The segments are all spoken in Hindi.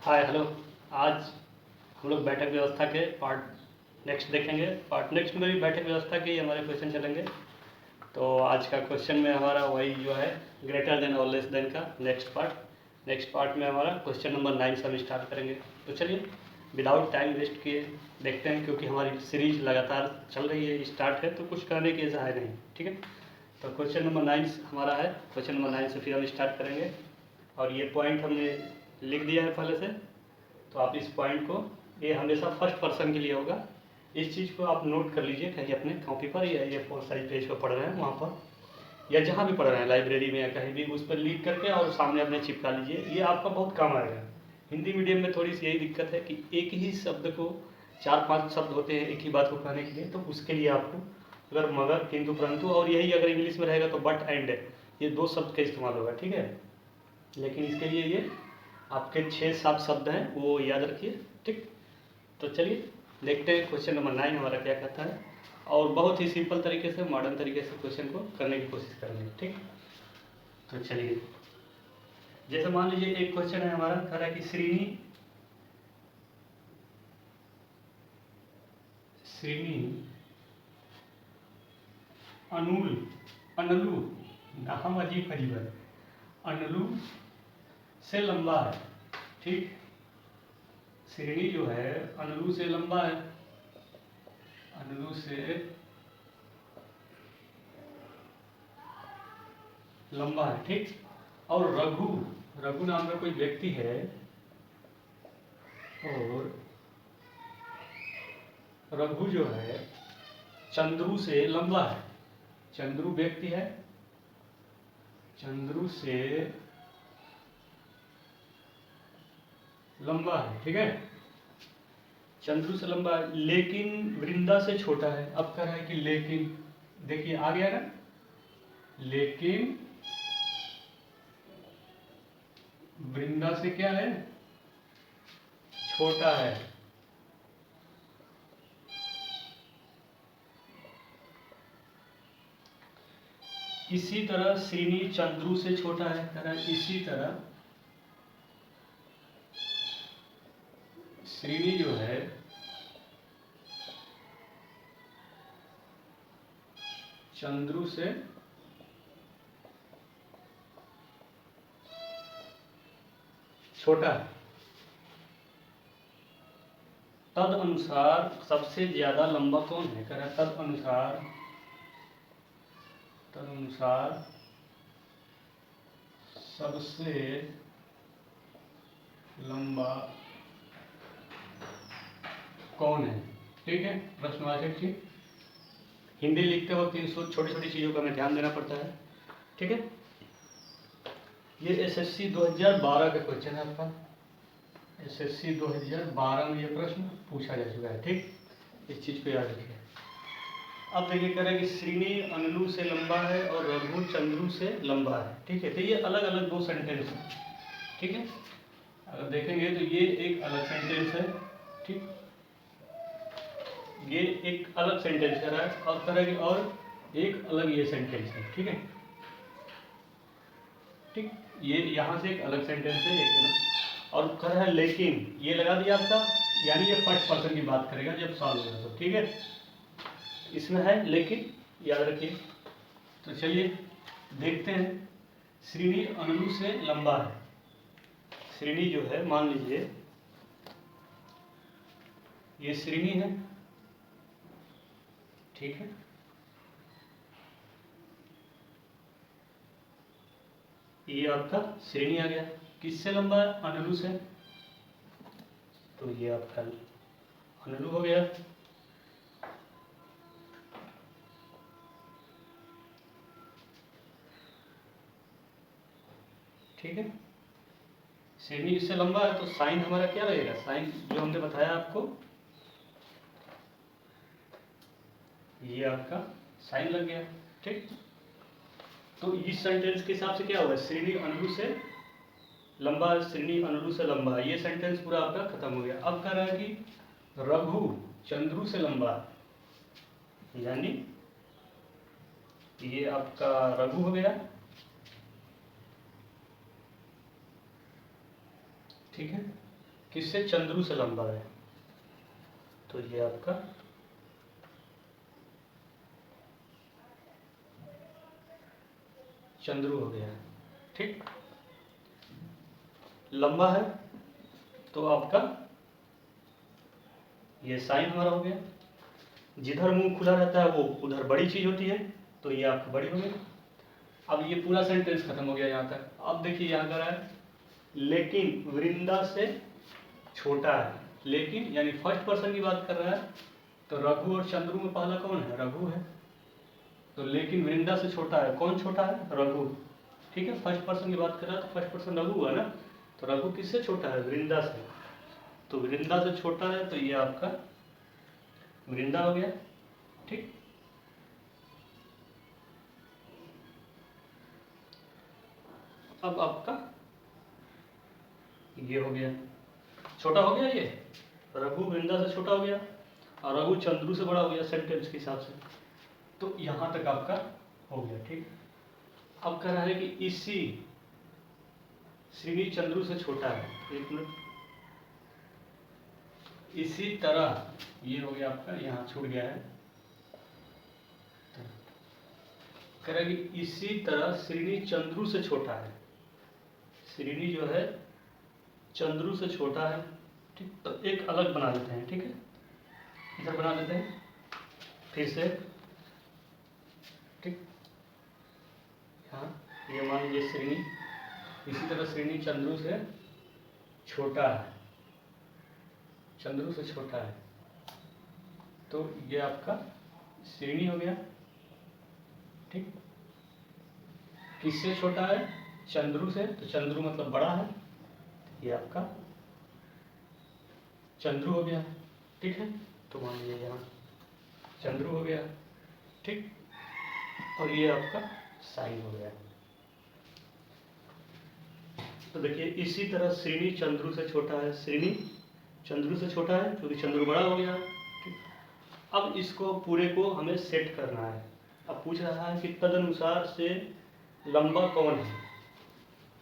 Hi hello. आज हम लोग बैठक व्यवस्था के पार्ट नेक्स्ट देखेंगे। पार्ट नेक्स्ट में भी बैठक व्यवस्था के ही हमारे क्वेश्चन चलेंगे। तो आज का क्वेश्चन में हमारा वही जो है ग्रेटर देन और लेस देन का नेक्स्ट पार्ट में हमारा क्वेश्चन नंबर 9 से हम स्टार्ट करेंगे। तो चलिए विदाउट टाइम वेस्ट किए देखते हैं, क्योंकि हमारी सीरीज लगातार चल रही है, स्टार्ट है तो कुछ करने की ऐसा है नहीं। ठीक है, तो क्वेश्चन नंबर 9 हमारा है। क्वेश्चन नंबर 9 से फिर हम स्टार्ट करेंगे। और ये पॉइंट हमने लिख दिया है पहले से, तो आप इस पॉइंट को, ये हमेशा फर्स्ट पर्सन के लिए होगा, इस चीज़ को आप नोट कर लीजिए कहीं अपने कॉपी पर, या ये 4 साइज पेज पर पढ़ रहे हैं वहाँ पर, या जहाँ भी पढ़ रहे हैं लाइब्रेरी में या कहीं भी, उस पर लिख करके और सामने अपने चिपका लीजिए। ये आपका बहुत काम आएगा। हिंदी मीडियम में थोड़ी सी यही दिक्कत है कि एक ही शब्द को 4-5 शब्द होते हैं एक ही बात को कहने के लिए, तो उसके लिए आपको अगर मगर किंतु परंतु, और यही अगर इंग्लिश में रहेगा तो बट एंड, ये 2 शब्द का इस्तेमाल होगा। ठीक है, लेकिन इसके लिए ये आपके 6-7 शब्द हैं, वो याद रखिए। ठीक, तो चलिए देखते हैं क्वेश्चन नंबर 9 हमारा क्या कहता है, और बहुत ही सिंपल तरीके से, मॉडर्न तरीके से क्वेश्चन को करने की कोशिश करेंगे। ठीक, तो चलिए, जैसे मान लीजिए एक क्वेश्चन है हमारा, कह रहा है कि श्रेणी अनलू, नाम अजीब अजीब है, अनलू से लंबा है। ठीक, श्रेणी जो है अनलू से लंबा है, अनलू से लंबा है। ठीक, और रघु नाम का कोई व्यक्ति है, और रघु जो है चंद्रू से लंबा है। चंद्रू व्यक्ति है, चंद्रू से लंबा है। ठीक है, चंद्रू से लंबा है, लेकिन वृंदा से छोटा है। अब कह रहा है कि लेकिन, देखिए आ गया ना, लेकिन वृंदा से क्या है, छोटा है। इसी तरह श्रेणी चंद्रू से छोटा है, कह रहा है इसी तरह श्रेणी जो है चंद्रू से छोटा है। तद अनुसार सबसे ज्यादा लंबा कौन है, कह रहा है तद अनुसार सबसे लंबा कौन है। ठीक है, प्रश्नवाचक। ठीक, हिंदी लिखते वक्त इन छोटी छोटी चीज़ों का हमें ध्यान देना पड़ता है। ठीक है, ये एसएससी 2012 का क्वेश्चन है आपका। एसएससी 2012 में ये प्रश्न पूछा जा चुका है। ठीक, इस चीज़ को याद रखिए। अब देखिए, कह रहे हैं कि श्रेणी अनलू से लंबा है और रघु चंद्रू से लंबा है। ठीक है, तो ये अलग अलग 2 सेंटेंस हैं। ठीक है, अगर देखेंगे तो ये एक अलग सेंटेंस है। ठीक, ये एक अलग सेंटेंस कर रहा है, और कह रहा है कि और एक अलग ये सेंटेंस है। ठीक है, ठीक, ये यहाँ से एक अलग सेंटेंस है, एक और कह रहा है लेकिन, ये लगा दिया आपका, यानी ये फर्स्ट पर्सन की बात करेगा जब सॉल्व होगा तो। ठीक है, इसमें है लेकिन, याद रखिए। तो चलिए देखते हैं, श्रेणी अनलू से लंबा है। श्रेणी जो है, मान लीजिए ये श्रेणी है। ठीक है, ये आपका श्रेणी आ गया, किससे लंबा है, अनलू से, तो ये आपका अनलू हो गया। ठीक है, श्रेणी इससे लंबा है, तो साइन हमारा क्या रहेगा, साइन जो हमने बताया आपको, ये आपका साइन लग गया। ठीक, तो इस सेंटेंस के हिसाब से क्या होगा, श्रेणी अनलू से लंबा, श्रेणी अनलू से लंबा, ये सेंटेंस पूरा आपका खत्म हो गया। अब कह रहा है कि रघु चंद्रू से लंबा, यानी ये आपका रघु हो गया। ठीक है, किससे? चंद्रू से लंबा है। तो ये आपका चंद्रू हो गया, ठीक। लंबा है तो आपका ये साइन हमारा हो गया। जिधर मुंह खुला रहता है वो उधर बड़ी चीज होती है, तो ये आपका बड़ी हो गई। अब ये पूरा सेंटेंस खत्म हो गया यहाँ तक। अब देखिए यहाँ कर रहा है लेकिन वृंदा से छोटा है। लेकिन यानी फर्स्ट पर्सन की बात कर रहा है, तो रघु और चंद्रू में पहला कौन है? रघु है। तो लेकिन वृंदा से छोटा है, कौन छोटा है? रघु, ठीक है। फर्स्ट पर्सन की बात कर रहा है तो फर्स्ट पर्सन रघु है ना, तो रघु किससे छोटा है? वृंदा से। तो वृंदा से छोटा है तो ये आपका वृंदा हो गया, ठीक। अब आपका ये हो गया, छोटा हो गया, ये रघु वृंदा से छोटा हो गया और रघु चंद्रू से बड़ा हो गया सेंटेंस के हिसाब से। तो यहां तक आपका हो गया, ठीक। अब कह रहा है कि इसी श्रीनी चंद्रू से छोटा है, एक मिनट, इसी तरह ये हो गया आपका, यहाँ छूट गया है। कह रहा है कि इसी तरह श्रीनी चंद्रू से छोटा है। श्रीनी जो है चंद्रू से छोटा है, ठीक। तो एक अलग बना देते हैं, ठीक है, इधर बना देते हैं फिर से, ठीक। हाँ, ये मान लीजिए श्रेणी, इसी तरह श्रेणी चंद्रू से छोटा है, चंद्रू से छोटा है, तो ये आपका श्रेणी हो गया, ठीक। किससे छोटा है? चंद्रू से। तो चंद्रू मतलब बड़ा है, ये आपका चंद्रू हो गया, ठीक है। तो मान लीजिए यहाँ चंद्रू हो गया, ठीक। और ये आपका साइन हो गया। तो देखिए इसी तरह श्रेणी चंद्रू से छोटा है, श्रेणी चंद्रू से छोटा है क्योंकि चंद्रू बड़ा हो गया, ठीक। अब इसको पूरे को हमें सेट करना है। अब पूछ रहा है कि तदनुसार से लंबा कौन है,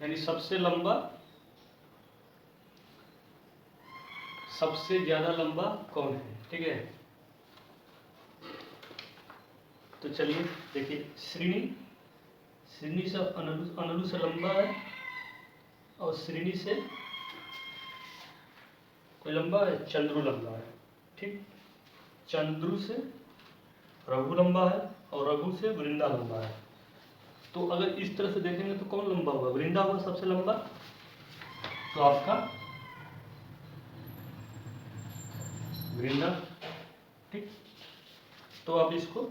यानी सबसे लंबा, सबसे ज्यादा लंबा कौन है, ठीक है। तो चलिए देखिए, श्रेणी, श्रेणी से अनलु से लंबा है और श्रेणी से कोई लंबा है? चंद्रू लंबा है, ठीक। चंद्रू से रघु लंबा है और रघु से वृंदा लंबा है। तो अगर इस तरह से देखेंगे तो कौन लंबा होगा? वृंदा होगा सबसे लंबा। तो आपका वृंदा, ठीक। तो आप इसको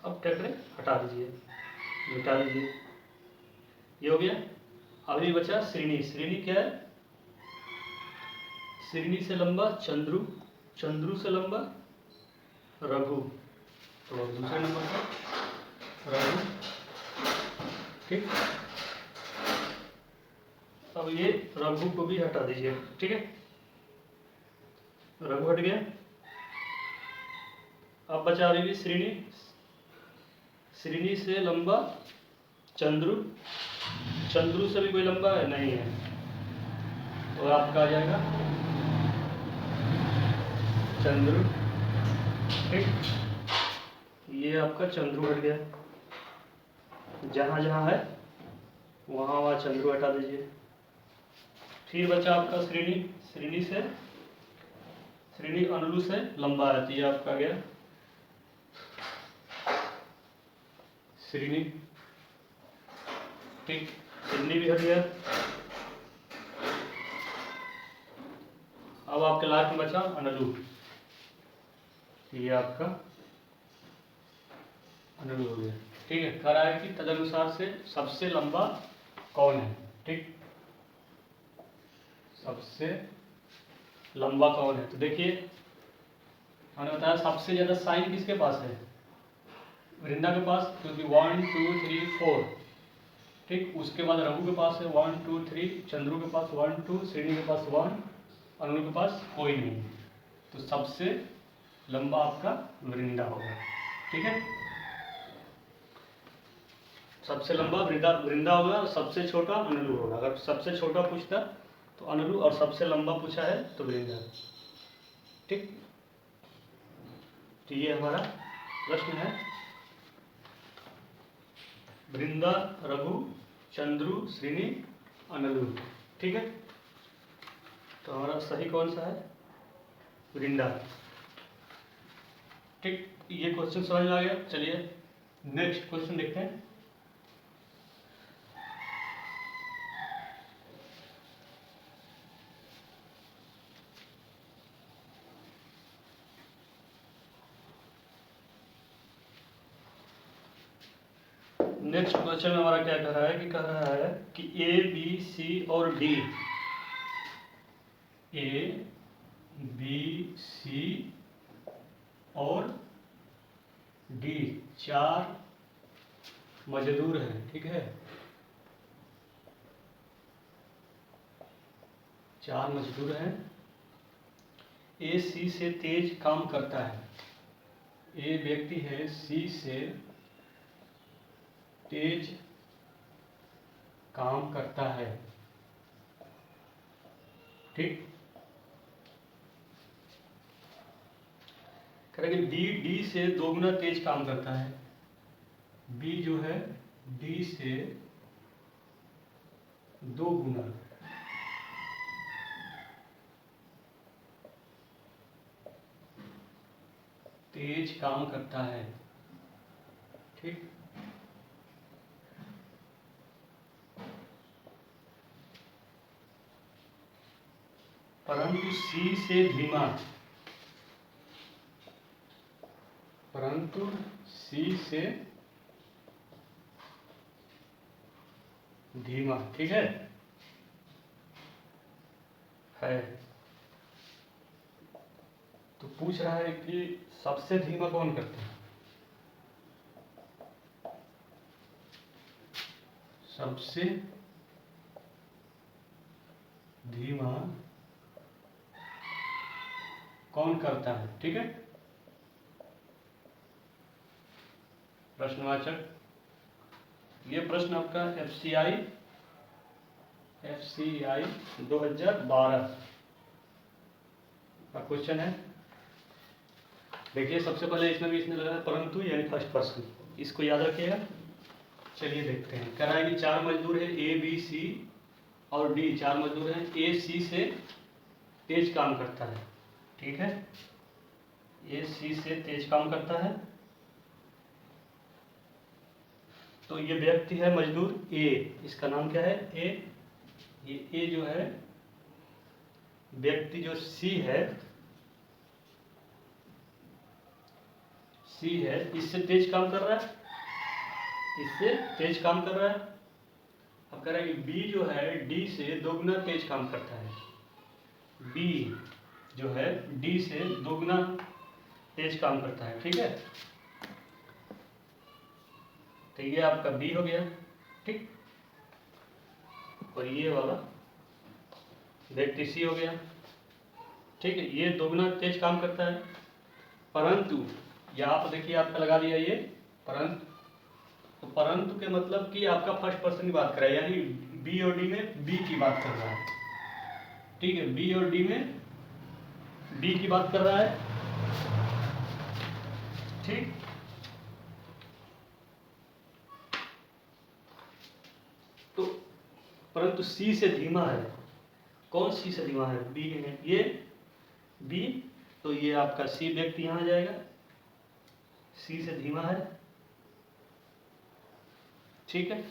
अब क्या करें? हटा दीजिए, मिटा दीजिए, ये हो गया। अभी बचा श्रेणी। श्रेणी क्या है? श्रेणी से लंबा चंद्रू, चंद्रू से लंबा रघु, तो अब दूसरे नंबर पर रघु, ठीक। अब ये रघु को भी हटा दीजिए, ठीक है, रघु हट गया। अब बचा अभी भी श्रेणी, श्रेणी से लंबा चंद्रू, चंद्रू से भी कोई लंबा है? नहीं है, तो आपका आ जाएगा चंद्रू, ठीक। ये आपका चंद्रू हट गया, जहां जहां है वहां वहां चंद्रू हटा दीजिए। फिर बचा आपका श्रेणी, श्रेणी से, श्रेणी अनलु से लंबा है, तो ये आपका गया श्रेणी, ठीक। श्रेणी भी हट गया। अब आपके लास्ट में बचा अनलु, ये आपका अनलु हो गया, ठीक है। कह रहा है कि तदनुसार से सबसे लंबा कौन है, ठीक, सबसे लंबा कौन है। तो देखिए हमने बताया सबसे ज्यादा साइन किसके पास है? वृंदा के पास, क्योंकि 1 2 3 4, ठीक। उसके बाद रघु के पास है 1 2 3, चंद्रू के पास 1 2, श्रेणी के पास 1, अनु के पास कोई नहीं, तो सबसे लंबा आपका वृंदा होगा, ठीक है। सबसे लंबा वृंदा होगा और सबसे छोटा अनलु होगा। अगर सबसे छोटा पूछता तो अनलू, और सबसे लंबा पूछा है तो वृंदा। ठीक, तो ये हमारा प्रश्न है, वृंदा, रघु, चंद्रू, श्रीनी, अनलू। ठीक है, तो हमारा सही कौन सा है? वृंदा। ठीक, ये क्वेश्चन समझ में आ गया। चलिए नेक्स्ट क्वेश्चन देखते हैं। नेक्स्ट क्वेश्चन में हमारा क्या कह रहा है कह रहा है कि ए, बी, सी और डी, ए, बी, सी और डी 4 मजदूर हैं। ठीक है, 4 मजदूर हैं। ए सी से तेज काम करता है। ए व्यक्ति है, सी से तेज काम करता है। ठीक, करेंगे बी डी से 2 गुना तेज काम करता है। बी जो है डी से 2 गुना तेज काम करता है। ठीक, परंतु सी से धीमा, परंतु सी से धीमा। ठीक है, तो पूछ रहा है कि सबसे धीमा कौन करता है? सबसे धीमा कौन करता है? ठीक है, प्रश्नवाचक। ये प्रश्न आपका FCI 2012 का क्वेश्चन है। देखिए, सबसे पहले इसमें भी इसने लगाया परंतु, यानी फर्स्ट पर्सन, इसको याद रखिएगा। चलिए देखते हैं। कह रहा है कि 4 मजदूर है, ए, बी, सी और डी 4 मजदूर हैं। ए सी से तेज काम करता है। ठीक है, ए सी से तेज काम करता है। तो ये व्यक्ति है मजदूर ए, इसका नाम क्या है? ए। ये ए जो है व्यक्ति, जो सी है, सी है, इससे तेज काम कर रहा है, इससे तेज काम कर रहा है। अब कह रहा है कि बी जो है डी से 2 गुना तेज काम करता है। बी जो है डी से 2 गुना तेज काम करता है। ठीक है, तो ये आपका बी हो गया। ठीक, और ये वाला व्यक्ति सी हो गया। ठीक है, ये 2 गुना तेज काम करता है। परंतु यहाँ पर देखिए आपका लगा दिया ये परंतु। तो परंतु के मतलब कि आपका फर्स्ट पर्सन की बात कर रहा है, यानी बी और डी में बी की बात कर रहा है। ठीक है, बी और डी में बी की बात कर रहा है। ठीक, तो परंतु सी से धीमा है। कौन सी से धीमा है? बी है, ये बी, तो ये आपका सी व्यक्ति यहां आ जाएगा, सी से धीमा है। ठीक है,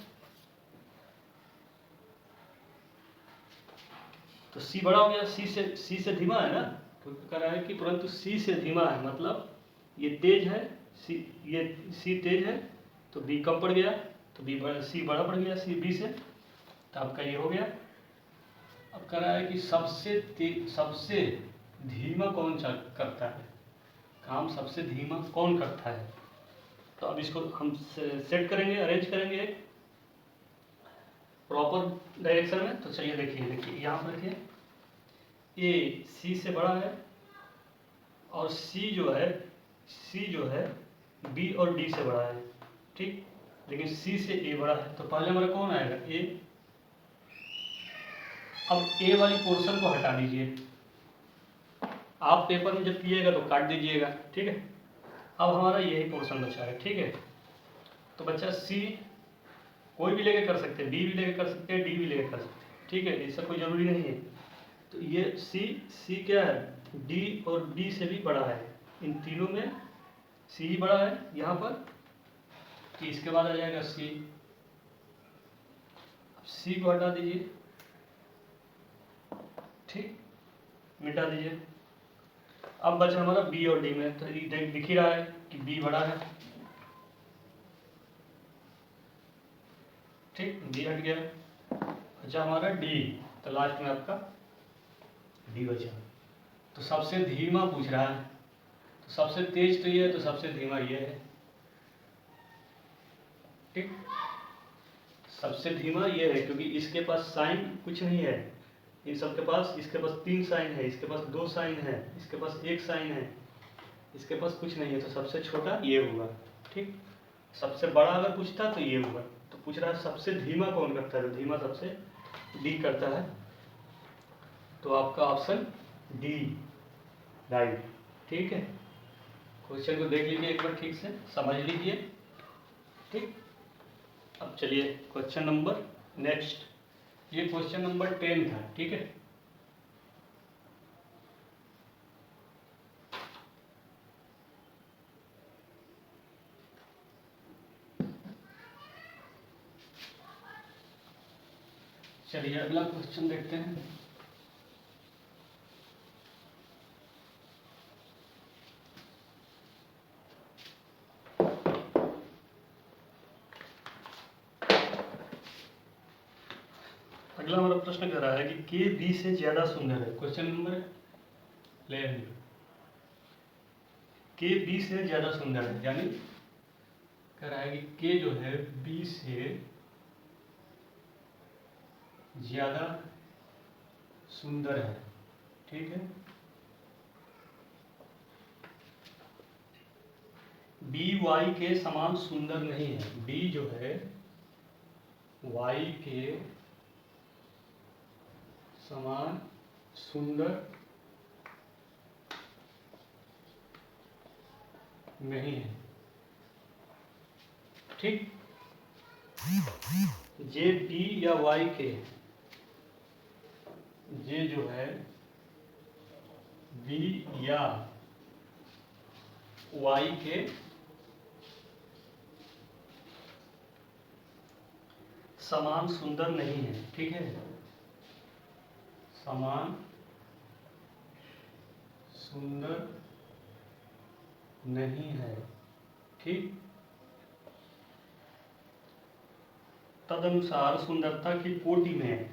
तो सी बड़ा हो गया, सी से धीमा है ना, तो कह रहा है कि परंतु सी से धीमा है, मतलब ये तेज है, सी, ये सी तेज है, तो बी कम पड़ गया, तो बी बड़ा, सी बड़ा पड़ गया सी बी से, तो आपका ये हो गया। अब कह रहा है कि सबसे धीमा कौन सा करता है काम, सबसे धीमा कौन करता है? तो अब इसको हम सेट करेंगे, अरेंज करेंगे एक प्रॉपर डायरेक्शन में। तो चलिए देखिए यहाँ पर देखिए, ए सी से बड़ा है और सी जो है बी और डी से बड़ा है। ठीक, लेकिन सी से ए बड़ा है, तो पहले हमारा कौन आएगा? ए अब ए वाली पोर्शन को हटा दीजिए। आप पेपर में जब कीजिएगा तो काट दीजिएगा, ठीक है। अब हमारा यही पोर्शन बचा है, ठीक है। तो बच्चा सी कोई भी लेके कर सकते हैं, बी भी लेके कर सकते हैं, डी भी लेके कर सकते हैं, ठीक है, इससे कोई ज़रूरी नहीं है। तो ये सी क्या है, डी और डी से भी बड़ा है, इन तीनों में सी ही बड़ा है यहाँ पर, कि इसके बाद आ जाएगा सी। अब सी को हटा दीजिए, ठीक, मिटा दीजिए। अब बचा हमारा बी और डी में, तो दिख ही रहा है कि बी बड़ा है, ठीक, डी हट गया। अच्छा हमारा डी, तो लास्ट में आपका डी बचा। तो सबसे धीमा पूछ रहा है, तो सबसे तेज तो ये है, तो सबसे धीमा ये है, ठीक। सबसे धीमा ये है क्योंकि इसके पास साइन कुछ नहीं है, इन सबके पास, इसके पास 3 साइन है, इसके पास 2 साइन है, इसके पास 1 साइन है, इसके पास कुछ नहीं है, तो सबसे छोटा ये होगा, ठीक। सबसे बड़ा अगर पूछता तो ये होगा। तो पूछ रहा है सबसे धीमा कौन करता है, तो धीमा सबसे डी करता है, तो आपका ऑप्शन डी राइट, ठीक है। क्वेश्चन को देख लीजिए एक बार, ठीक से समझ लीजिए, ठीक। अब चलिए क्वेश्चन नंबर नेक्स्ट, ये क्वेश्चन नंबर 10 था, ठीक है। चलिए अगला क्वेश्चन देखते हैं। अगला हमारा प्रश्न कह रहा है कि के बी से ज्यादा सुंदर है। क्वेश्चन नंबर ले के बी से ज्यादा सुंदर है, यानी कह रहा है कि के जो है बी से ज्यादा सुंदर है, ठीक है। बी वाई के समान सुंदर नहीं है, बी जो है वाई के समान सुंदर नहीं है, ठीक। जे बी या वाई के, जे जो है बी या वाई के समान सुंदर नहीं है, ठीक है, समान सुंदर नहीं है, ठीक। तदनुसार सुंदरता की कोटि में,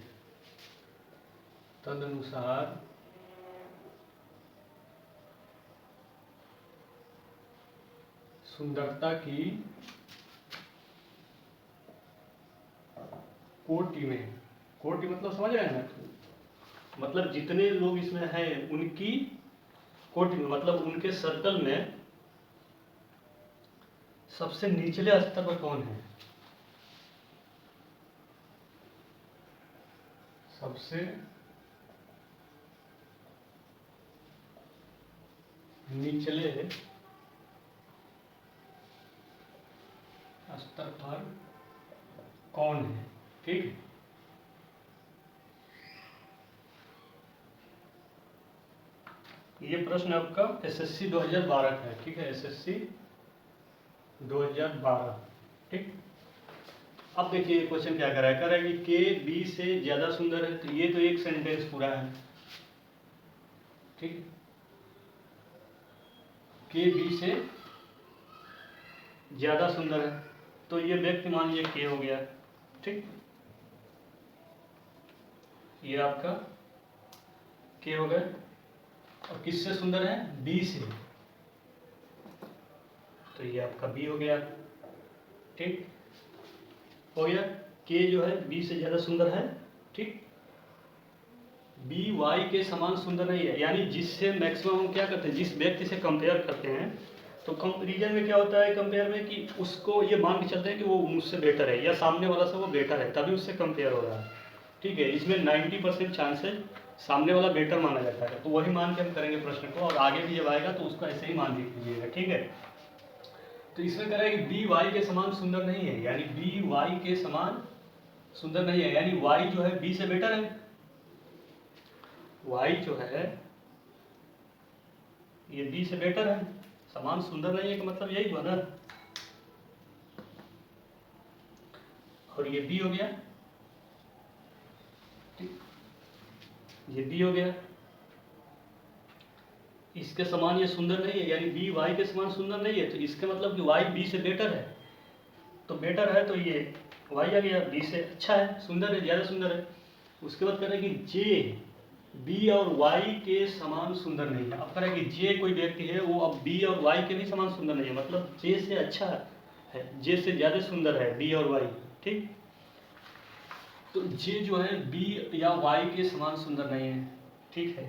तदनुसार सुंदरता की कोटि में, कोटि मतलब समझ रहे हैं ना, मतलब जितने लोग इसमें हैं उनकी कोटि में, मतलब उनके सर्कल में सबसे निचले स्तर पर कौन है, सबसे निचले स्तर पर कौन है, ठीक है। ये प्रश्न आपका एसएससी 2012 का है, ठीक है, एसएससी 2012, ठीक। अब देखिए क्वेश्चन क्या कर रहा है, कह रहा है कि के बी से ज्यादा सुंदर है, तो ये तो एक सेंटेंस पूरा है, ठीक। के बी से ज्यादा सुंदर है, तो ये व्यक्ति मान लीजिए के हो गया, ठीक। ये आपका के हो गया, और किससे सुंदर है, बी से, तो ये आपका बी हो गया, ठीक हो गया। के जो है बी से ज्यादा सुंदर है, ठीक। बी वाई के समान सुंदर नहीं है, यानी जिससे मैक्सिमम हम क्या करते हैं, जिस व्यक्ति से कंपेयर करते हैं, तो कंपेरिजन में क्या होता है, कंपेयर में कि उसको ये मान के चलते हैं कि वो मुझसे बेटर है या सामने वाला से वो बेटर है, तभी उससे कंपेयर हो रहा है। ठीक है, इसमें 90% चांस है सामने वाला बेटर माना जाता है, तो वही मान के हम करेंगे प्रश्न को, और आगे भी जब आएगा तो उसको ऐसे ही मान दीजिएगा। ठीक है, तो इसमें कह रहा है कि बी वाई के समान सुंदर नहीं है, यानी बी वाई के समान सुंदर नहीं है, यानी वाई जो है बी से बेटर है। वाई जो है ये बी से बेटर है, समान सुंदर नहीं है का मतलब यही हुआ ना। और ये बी हो गया, ठीक, ये बी हो गया, इसके समान ये सुंदर नहीं है, यानी बी वाई के समान सुंदर नहीं है, तो इसका मतलब कि वाई बी से बेटर है, तो बेटर है तो ये वाई आ गया, बी से अच्छा है, सुंदर है, ज़्यादा सुंदर है। उसके बाद कह रहे हैं कि जे बी और वाई के समान सुंदर नहीं है। अब कह रहे हैं कि जे कोई व्यक्ति है वो अब बी और वाई के भी समान सुंदर नहीं है, मतलब जे से अच्छा है, जे से ज़्यादा सुंदर है बी और वाई। ठीक, तो जे जो है बी या वाई के समान सुंदर नहीं है। ठीक है,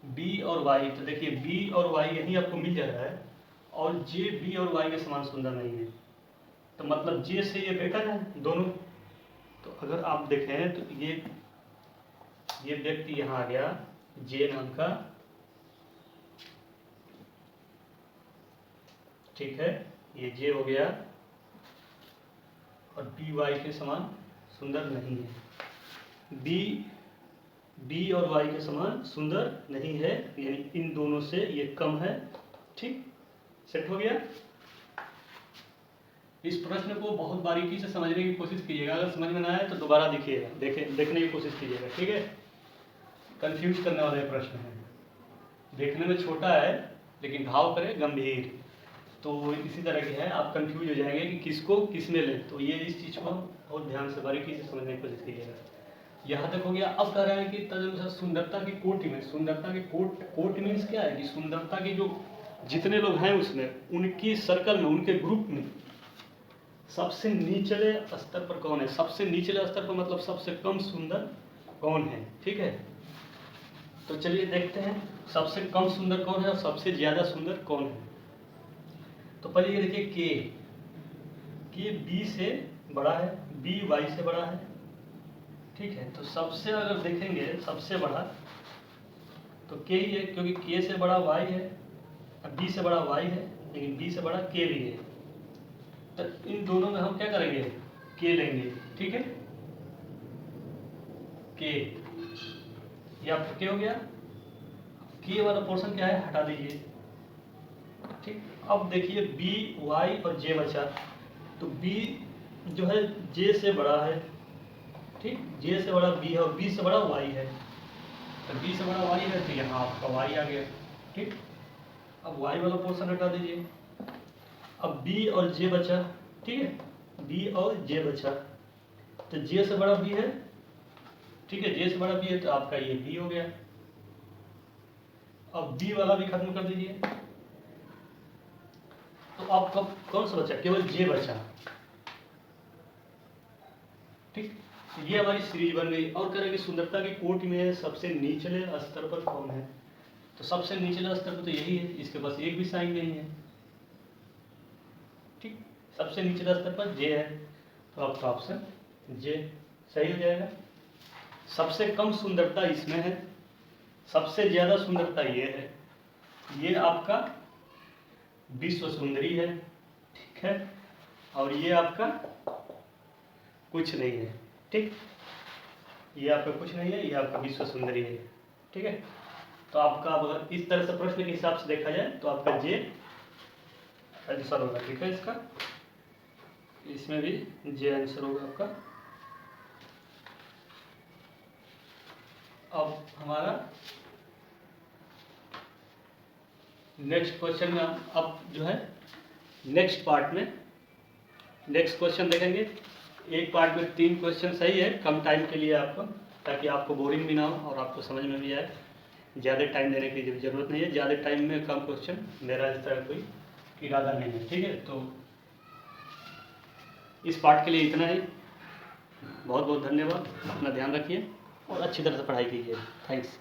बी और वाई, तो देखिए बी और वाई यहीं आपको मिल जा रहा है, और जे बी और वाई के समान सुंदर नहीं है, तो मतलब जे से ये बेटर है दोनों। तो अगर आप देखें तो ये व्यक्ति यहाँ आ गया जे नाम का, ठीक है, ये जे हो गया, और बी वाई के समान सुंदर नहीं है, बी और वाई के समान सुंदर नहीं है, यानी इन दोनों से ये कम है। ठीक, सेट हो गया। इस प्रश्न को बहुत बारीकी से समझने की कोशिश कीजिएगा, अगर समझ में ना आए तो दोबारा देखिएगा, देखने की कोशिश कीजिएगा। ठीक है, कंफ्यूज करने वाला ये प्रश्न है, देखने में छोटा है लेकिन घाव करे गंभीर, तो इसी तरह की है, आप कंफ्यूज हो जाएंगे कि किसको किस में लें, तो ये इस चीज़ को बहुत ध्यान से बारीकी से समझने की कोशिश कीजिएगा। यहाँ तक हो गया। अब कह रहा है कि तदनुसार सुंदरता की कोटि में, सुंदरता की कोट मीन्स क्या है कि सुंदरता के जो जितने लोग हैं उसमें, उनकी सर्कल में, उनके ग्रुप में सबसे निचले स्तर पर कौन है, सबसे निचले स्तर पर मतलब सबसे कम सुंदर कौन है। ठीक है, तो चलिए देखते हैं सबसे कम सुंदर कौन है और सबसे ज्यादा सुंदर कौन है। तो पहले ये देखिए के बी से बड़ा है, बी वाई से बड़ा है। ठीक है, तो सबसे अगर देखेंगे सबसे बड़ा तो के ही है, क्योंकि के से बड़ा वाई है, बी से बड़ा वाई है, लेकिन बी से बड़ा के भी है, तो इन दोनों में हम क्या करेंगे, के लेंगे। ठीक है, के, ये आपका के हो गया, के वाला पोर्शन क्या है हटा दीजिए। ठीक, अब देखिए बी वाई और जे बचा, तो बी जो है जे से बड़ा है, ठीक, जे से बड़ा बी है और बी से बड़ा वाई है, तो बी से बड़ा वाई है तो यहाँ आपका वाई आ गया। ठीक, अब वाई वाला पोर्शन हटा दीजिए, अब बी और जे बचा। ठीक है, बी और जे बचा, तो जे से बड़ा बी है, ठीक है, जे से बड़ा बी है तो आपका ये बी हो गया। अब बी वाला भी खत्म कर दीजिए, तो आपका कौन सा बचा, केवल जे बचा। ठीक, ये हमारी सीरीज बन गई। और कह रहे कि सुंदरता की कोटि में सबसे निचले स्तर पर कौन है, तो सबसे निचले स्तर पर तो यही है, इसके पास एक भी साइन नहीं है। ठीक, सबसे निचले स्तर पर जे है, तो आपका ऑप्शन जे सही हो जाएगा। सबसे कम सुंदरता इसमें है, सबसे ज्यादा सुंदरता ये है, ये आपका विश्व सुंदरी है। ठीक है, और ये आपका कुछ नहीं है। ठीक, ये आपका कुछ नहीं है, ये आपका विश्व सुंदरी है। ठीक है, तो आपका अगर इस तरह से प्रश्न के हिसाब से देखा जाए तो आपका जे आंसर होगा। ठीक है, इसका इसमें भी जे आंसर होगा आपका। अब हमारा नेक्स्ट क्वेश्चन में अब जो है नेक्स्ट पार्ट में नेक्स्ट क्वेश्चन देखेंगे। एक पार्ट में 3 क्वेश्चन सही है, कम टाइम के लिए आपको, ताकि आपको बोरिंग भी ना हो और आपको समझ में भी आए। ज़्यादा टाइम देने की जरूरत नहीं है, ज़्यादा टाइम में कम क्वेश्चन मेरा इस तरह कोई इरादा नहीं है। ठीक है, तो इस पार्ट के लिए इतना ही। बहुत बहुत धन्यवाद, अपना ध्यान रखिए और अच्छी तरह से पढ़ाई कीजिए। थैंक्स।